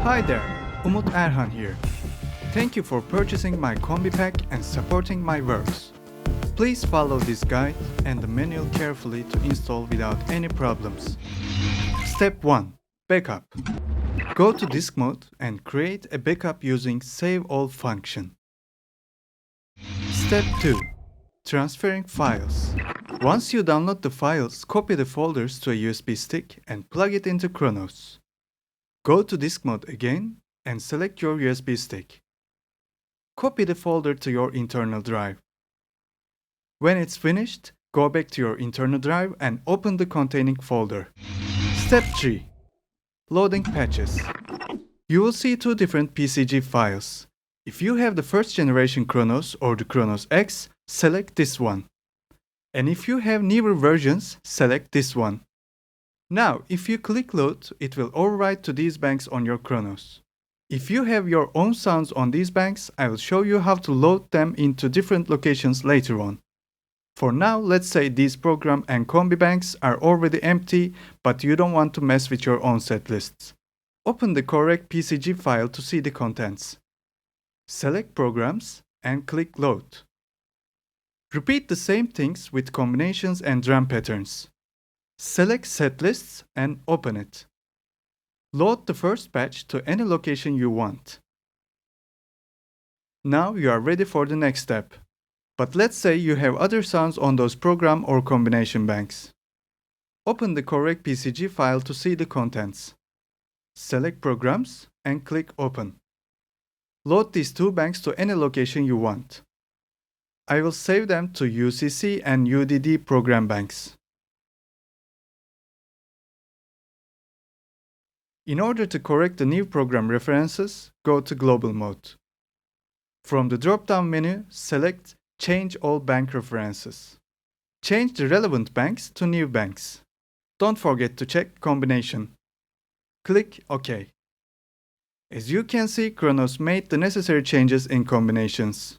Hi there, Umut Erhan here. Thank you for purchasing my combi pack and supporting my works. Please follow this guide and the manual carefully to install without any problems. Step 1. Backup. Go to disk mode and create a backup using Save All function. Step 2. Transferring files. Once you download the files, copy the folders to a USB stick and plug it into Kronos. Go to disk mode again and select your USB stick. Copy the folder to your internal drive. When it's finished, go back to your internal drive and open the containing folder. Step 3. Loading patches. You will see two different PCG files. If you have the first generation Kronos or the Kronos X, select this one. And if you have newer versions, select this one. Now, if you click load, it will overwrite to these banks on your Kronos. If you have your own sounds on these banks, I will show you how to load them into different locations later on. For now, let's say these program and combi banks are already empty, but you don't want to mess with your own set lists. Open the correct PCG file to see the contents. Select programs and click load. Repeat the same things with combinations and drum patterns. Select set lists and open it. Load the first patch to any location you want. Now you are ready for the next step. But let's say you have other sounds on those program or combination banks. Open the correct PCG file to see the contents. Select programs and click open. Load these two banks to any location you want. I will save them to UCC and UDD program banks. In order to correct the new program references, go to Global Mode. From the drop-down menu, select Change All Bank References. Change the relevant banks to new banks. Don't forget to check Combination. Click OK. As you can see, Kronos made the necessary changes in combinations.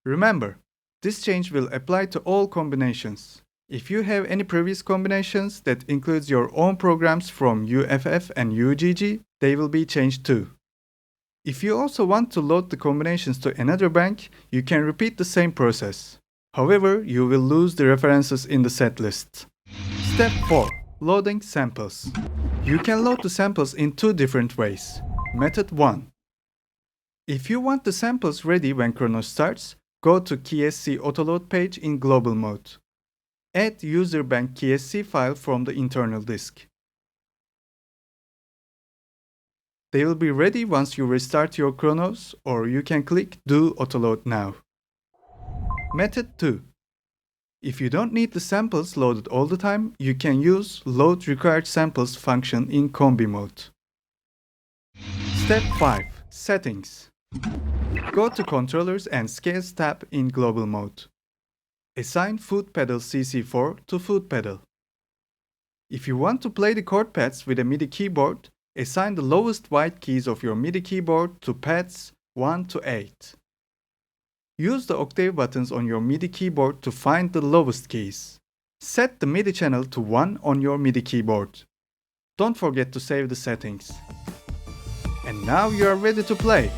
Remember, this change will apply to all combinations. If you have any previous combinations that includes your own programs from UFF and UGG, they will be changed too. If you also want to load the combinations to another bank, you can repeat the same process. However, you will lose the references in the set list. Step 4. Loading samples. You can load the samples in two different ways. Method 1. If you want the samples ready when Kronos starts, go to KSC Autoload page in Global Mode. Add user bank KSC file from the internal disk. They will be ready once you restart your Kronos, or you can click Do Autoload Now. Method 2. If you don't need the samples loaded all the time, you can use Load Required Samples function in Combi mode. Step 5. Settings. Go to Controllers and Scales tab in Global Mode. Assign Foot Pedal CC4 to Foot Pedal. If you want to play the chord pads with a MIDI keyboard, assign the lowest white keys of your MIDI keyboard to pads 1 to 8. Use the octave buttons on your MIDI keyboard to find the lowest keys. Set the MIDI channel to 1 on your MIDI keyboard. Don't forget to save the settings. And now you are ready to play.